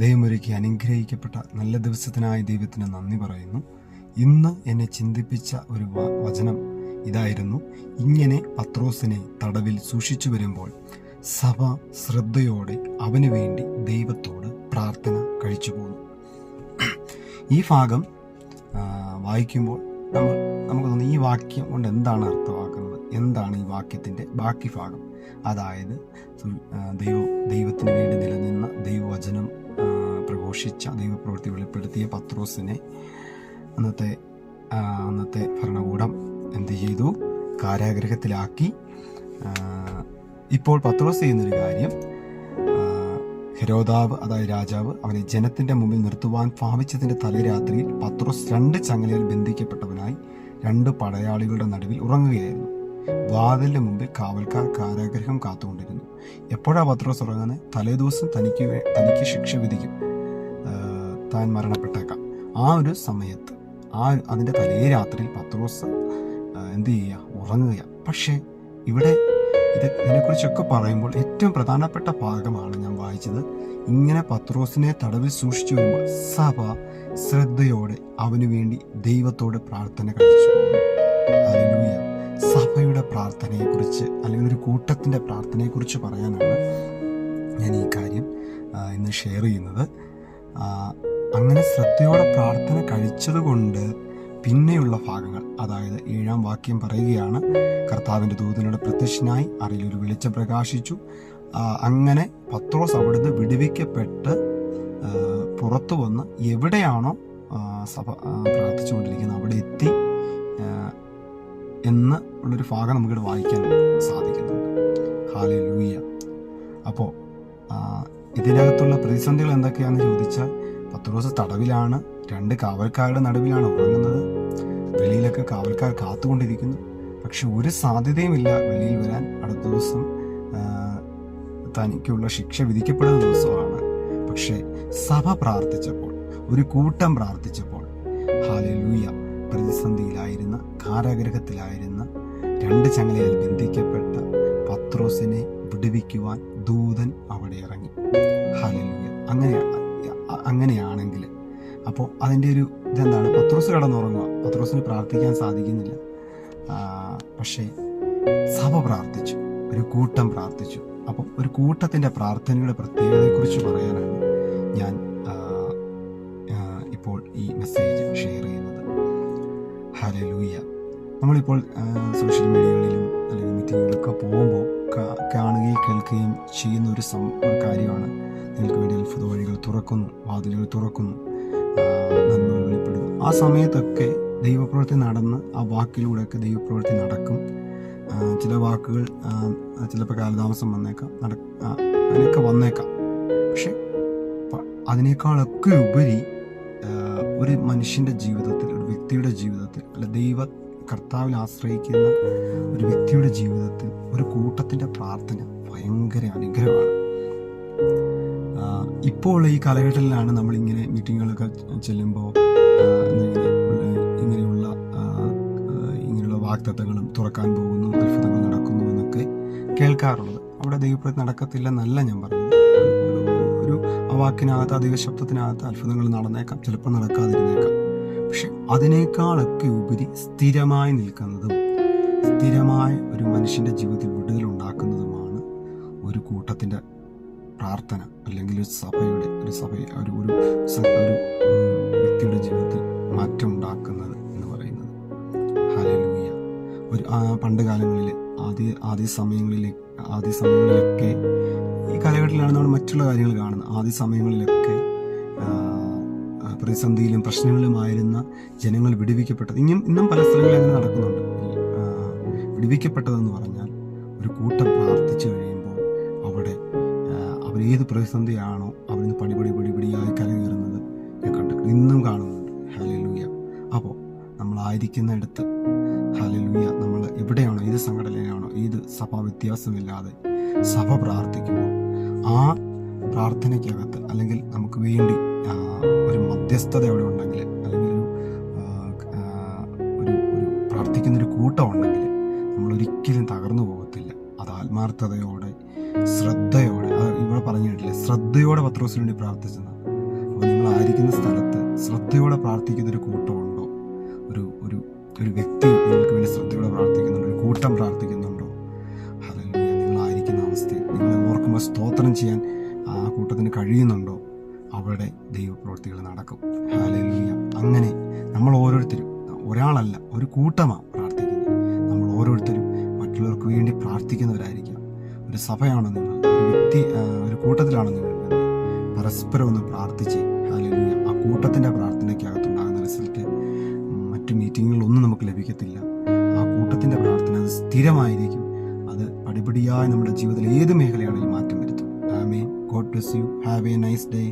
ദൈവമൊരുക്കി അനുഗ്രഹിക്കപ്പെട്ട നല്ല ദിവസത്തിനായി ദൈവത്തിന് നന്ദി പറയുന്നു. ഇന്ന് എന്നെ ചിന്തിപ്പിച്ച ഒരു വചനം ഇതായിരുന്നു. ഇങ്ങനെ പത്രോസിനെ തടവിൽ സൂക്ഷിച്ചു വരുമ്പോൾ സഭ ശ്രദ്ധയോടെ അവന് വേണ്ടി ദൈവത്തോട് പ്രാർത്ഥന കഴിച്ചു പോകുന്നു. ഈ ഭാഗം വായിക്കുമ്പോൾ നമുക്ക് തോന്നുന്നു ഈ വാക്യം കൊണ്ട് എന്താണ് അർത്ഥമാക്കുന്നത്, എന്താണ് ഈ വാക്യത്തിൻ്റെ ബാക്കി ഭാഗം. അതായത് ദൈവത്തിന് വേണ്ടി നിലനിന്ന ദൈവവചനം പ്രഘോഷിച്ച ദൈവപ്രവൃത്തി വെളിപ്പെടുത്തിയ പത്രോസിനെ അന്നത്തെ ഭരണകൂടം എന്ത് ചെയ്തു? കാരാഗൃഹത്തിലാക്കി. ഇപ്പോൾ പത്രോസ് ചെയ്യുന്നൊരു കാര്യം, ഹെരോദാവ് അതായത് രാജാവ് അവനെ ജനത്തിന്റെ മുമ്പിൽ നിർത്തുവാൻ ഭാവിച്ചതിന്റെ തലേരാത്രിയിൽ പത്രോസ് 2 ചങ്ങലയിൽ ബന്ധിക്കപ്പെട്ടവനായി 2 പടയാളികളുടെ നടുവിൽ ഉറങ്ങുകയായിരുന്നു. വാതിലിന്റെ മുമ്പിൽ കാവൽക്കാർ കാരാഗൃഹം കാത്തുകൊണ്ടിരുന്നു. എപ്പോഴാണ് പത്രോസ് ഉറങ്ങുന്നത്? തലേദിവസം തനിക്ക് ശിക്ഷ വിധിക്കും, താൻ മരണപ്പെട്ടേക്കാം. ആ ഒരു സമയത്ത് അതിന്റെ തലേ രാത്രിയിൽ പത്രോസ് എന്ത് ചെയ്യുക? ഉറങ്ങുക. പക്ഷേ ഇവിടെ ഇതിനെക്കുറിച്ചൊക്കെ പറയുമ്പോൾ ഏറ്റവും പ്രധാനപ്പെട്ട ഭാഗമാണ് ഞാൻ വായിച്ചത്. ഇങ്ങനെ പത്രോസിനെ തടവിൽ സൂക്ഷിച്ചു വരുമ്പോൾ സഭ ശ്രദ്ധയോടെ അവനു വേണ്ടി ദൈവത്തോട് പ്രാർത്ഥന കഴിച്ചു പോകുന്നു. ഹല്ലേലൂയ. സഭയുടെ പ്രാർത്ഥനയെക്കുറിച്ച് അല്ലെങ്കിൽ ഒരു കൂട്ടത്തിൻ്റെ പ്രാർത്ഥനയെക്കുറിച്ച് പറയാനാണ് ഞാൻ ഈ കാര്യം ഇന്ന് ഷെയർ ചെയ്യുന്നത്. അങ്ങനെ ശ്രദ്ധയോടെ പ്രാർത്ഥന കഴിച്ചതുകൊണ്ട് പിന്നെയുള്ള ഭാഗങ്ങൾ, അതായത് 7-ാം വാക്യം പറയുകയാണ്, കർത്താവിൻ്റെ ദൂതനോട് പ്രത്യക്ഷനായി അറയിൽ ഒരു വെളിച്ചം പ്രകാശിച്ചു. അങ്ങനെ പത്രോസ് അവിടുന്ന് വിടുവിക്കപ്പെട്ട് പുറത്തു വന്ന് എവിടെയാണോ സഭ പ്രാർത്ഥിച്ചുകൊണ്ടിരിക്കുന്നത് അവിടെ എത്തി എന്ന് ഉള്ളൊരു ഭാഗം നമുക്കിവിടെ വായിക്കാൻ സാധിക്കുന്നുണ്ട്. ഹല്ലേലൂയ. അപ്പോൾ ഇതിനകത്തുള്ള പ്രതിസന്ധികൾ എന്തൊക്കെയാണെന്ന് ചോദിച്ചാൽ, പത്രോസ് തടവിലാണ്, 2 കാവൽക്കാരുടെ നടുവിലാണ് ഉറങ്ങുന്നത്. വെളിയിലൊക്കെ കാവൽക്കാർ കാത്തുകൊണ്ടിരിക്കുന്നു. പക്ഷെ ഒരു സാധ്യതയുമില്ല വെളിയിൽ വരാൻ. അടുത്ത ദിവസം തനിക്കുള്ള ശിക്ഷ വിധിക്കപ്പെടുന്ന ദിവസമാണ്. പക്ഷെ സഭ പ്രാർത്ഥിച്ചപ്പോൾ, ഒരു കൂട്ടം പ്രാർത്ഥിച്ചപ്പോൾ, ഹല്ലേലൂയ, പ്രതിസന്ധിയിലായിരുന്ന, കാരാഗൃഹത്തിലായിരുന്ന, 2 ചങ്ങലയാൽ ബന്ധിക്കപ്പെട്ട പത്രോസിനെ വിടുവിക്കുവാൻ ദൂതൻ അവിടെ ഇറങ്ങി. ഹല്ലേലൂയ. അങ്ങനെയാണെങ്കിൽ അപ്പോൾ അതിൻ്റെ ഒരു ഇതെന്താണ്? പത്രോസ് കിടന്നുറങ്ങുക, പത്രോസിന് പ്രാർത്ഥിക്കാൻ സാധിക്കുന്നില്ല. പക്ഷേ സഭ പ്രാർത്ഥിച്ചു, ഒരു കൂട്ടം പ്രാർത്ഥിച്ചു. അപ്പോൾ ഒരു കൂട്ടത്തിൻ്റെ പ്രാർത്ഥനയുടെ പ്രത്യേകതയെക്കുറിച്ച് പറയാനാണ് ഞാൻ ഇപ്പോൾ ഈ മെസ്സേജ് ഷെയർ ചെയ്യുന്നത്. ഹല്ലേലൂയ. നമ്മളിപ്പോൾ സോഷ്യൽ മീഡിയകളിലും അല്ലെങ്കിൽ മീറ്റിങ്ങുകളിലൊക്കെ പോകുമ്പോൾ കാണുകയും കേൾക്കുകയും ചെയ്യുന്ന ഒരു കാര്യമാണ്, നിങ്ങൾക്ക് വേണ്ടി അത്ഭുത വഴികൾ തുറക്കുന്നു, വാതിലുകൾ തുറക്കുന്നു, നന്മകൾ വെളിപ്പെടുന്നു. ആ സമയത്തൊക്കെ ദൈവപ്രവൃത്തി നടന്ന് ആ വാക്കിലൂടെയൊക്കെ ദൈവപ്രവൃത്തി നടക്കും. ചില വാക്കുകൾ ചിലപ്പോൾ കാലതാമസം വന്നേക്കാം, അങ്ങനെയൊക്കെ വന്നേക്കാം. പക്ഷെ അതിനേക്കാളൊക്കെ ഉപരി ഒരു മനുഷ്യൻ്റെ ജീവിതത്തിൽ, ഒരു വ്യക്തിയുടെ ജീവിതത്തിൽ, അല്ല കർത്താവിൽ ആശ്രയിക്കുന്ന ഒരു വ്യക്തിയുടെ ജീവിതത്തിൽ ഒരു കൂട്ടത്തിൻ്റെ പ്രാർത്ഥന ഭയങ്കര അനുഗ്രഹമാണ്. ഇപ്പോൾ ഈ കാലഘട്ടത്തിലാണ് നമ്മളിങ്ങനെ മീറ്റിങ്ങുകളൊക്കെ ചെല്ലുമ്പോൾ ഇങ്ങനെയുള്ള വാഗ്ദത്തങ്ങളും തുറക്കാൻ പോകുന്നു, അത്ഭുതങ്ങൾ നടക്കുന്നു എന്നൊക്കെ കേൾക്കാറുള്ളത്. അവിടെ ദൈവപ്രവൃത്തി നടക്കത്തില്ലെന്നല്ല ഞാൻ പറയുന്നത്. ഒരു വാക്കിനകത്ത്, ആ ദൈവശബ്ദത്തിനകത്ത് അത്ഭുതങ്ങൾ നടന്നേക്കാം, ചിലപ്പോൾ നടക്കാതിരുന്നേക്കാം. പക്ഷെ അതിനേക്കാളൊക്കെ ഉപരി സ്ഥിരമായി നിൽക്കുന്നതും സ്ഥിരമായ ഒരു മനുഷ്യൻ്റെ ജീവിതത്തിൽ വിടുതലുണ്ടാക്കുന്നതുമാണ് ഒരു കൂട്ടത്തിൻ്റെ പ്രാർത്ഥന, അല്ലെങ്കിൽ ഒരു വ്യക്തിയുടെ ജീവിതത്തിൽ മാറ്റം ഉണ്ടാക്കുന്നത് എന്ന് പറയുന്നത്. ഹല്ലേലൂയ. പണ്ട് കാലങ്ങളിൽ ആദ്യ സമയങ്ങളിലൊക്കെ ഈ കാലഘട്ടത്തിലാണ് നമ്മൾ മറ്റുള്ള കാര്യങ്ങൾ കാണുന്നത്. ആദ്യ സമയങ്ങളിലൊക്കെ പ്രതിസന്ധിയിലും പ്രശ്നങ്ങളിലുമായിരുന്ന ജനങ്ങൾ വിടുവിക്കപ്പെട്ടത്. ഇന്നും പല സ്ഥലങ്ങളിൽ അങ്ങനെ നടക്കുന്നുണ്ട്. വിടുവിക്കപ്പെട്ടതെന്ന് പറഞ്ഞാൽ ഒരു കൂട്ടം പ്രാർത്ഥിച്ചു കഴിയുമ്പോൾ അവിടെ അവരേത് പ്രതിസന്ധിയാണോ അവരിന്ന് പടിപടിയായി കരകയറുന്നത് ഞാൻ കണ്ടിട്ടുണ്ട്, ഇന്നും കാണുന്നുണ്ട്. ഹല്ലേലൂയ. അപ്പോൾ നമ്മളായിരിക്കുന്നിടത്ത്, ഹല്ലേലൂയ, നമ്മൾ എവിടെയാണോ, ഏത് സംഘടനയാണോ, ഏത് സഭാ വ്യത്യാസമില്ലാതെ സഭ പ്രാർത്ഥിക്കുമ്പോൾ ആ പ്രാർത്ഥനയ്ക്കകത്ത്, അല്ലെങ്കിൽ നമുക്ക് വേണ്ടി ഒരു മധ്യസ്ഥത അവിടെ ഉണ്ടെങ്കിൽ, അല്ലെങ്കിൽ ഒരു പ്രാർത്ഥിക്കുന്നൊരു കൂട്ടം ഉണ്ടെങ്കിൽ നമ്മൾ ഒരിക്കലും തകർന്നു പോകത്തില്ല. അത് ആത്മാർത്ഥതയോടെ ശ്രദ്ധയോടെ, ഇവിടെ പറഞ്ഞിട്ടില്ലേ, ശ്രദ്ധയോടെ പത്രോസിന് വേണ്ടി പ്രാർത്ഥിച്ചെന്നാണ്. അപ്പോൾ നിങ്ങൾ ആയിരിക്കുന്ന സ്ഥലത്ത് ശ്രദ്ധയോടെ പ്രാർത്ഥിക്കുന്ന ഒരു കൂട്ടമുണ്ടോ? ഒരു ഒരു ഒരു വ്യക്തി നിങ്ങൾക്ക് വേണ്ടി ശ്രദ്ധയോടെ പ്രാർത്ഥിക്കുന്നുണ്ടോ? ഒരു കൂട്ടം പ്രാർത്ഥിക്കുന്നുണ്ടോ? ഹല്ലേലൂയ. നിങ്ങളായിരിക്കുന്ന അവസ്ഥയിൽ നിങ്ങളെ ഓർക്കുമ്പോൾ സ്തോത്രം ചെയ്യാൻ ആ കൂട്ടത്തിന് കഴിയുന്നുണ്ടോ? അവിടെ ദൈവപ്രവൃത്തികൾ നടക്കും. ഹല്ലേലൂയ. അങ്ങനെ നമ്മൾ ഓരോരുത്തരും, ഒരാളല്ല, ഒരു കൂട്ടമാണ് പ്രാർത്ഥിക്കുന്നത്. നമ്മൾ ഓരോരുത്തരും മറ്റുള്ളവർക്ക് വേണ്ടി പ്രാർത്ഥിക്കുന്നവരായിരിക്കാം. ഒരു സഭയാണോ നിങ്ങൾ, ഒരു വ്യക്തി, ഒരു കൂട്ടത്തിലാണോ നിങ്ങൾ? പരസ്പരം ഒന്ന് പ്രാർത്ഥിച്ച് ഹല്ലേലൂയ. ആ കൂട്ടത്തിൻ്റെ പ്രാർത്ഥനയ്ക്കകത്തുണ്ടാകുന്ന റിസൾട്ട് മറ്റു മീറ്റിങ്ങുകളിലൊന്നും നമുക്ക് ലഭിക്കത്തില്ല. ആ കൂട്ടത്തിൻ്റെ പ്രാർത്ഥന അത് സ്ഥിരമായിരിക്കും. അത് പടിപടിയായി നമ്മുടെ ജീവിതത്തിൽ ഏത് മേഖലയാണെങ്കിലും മാറ്റം വരുത്തും. ആമേൻ. God bless you. Have a nice day.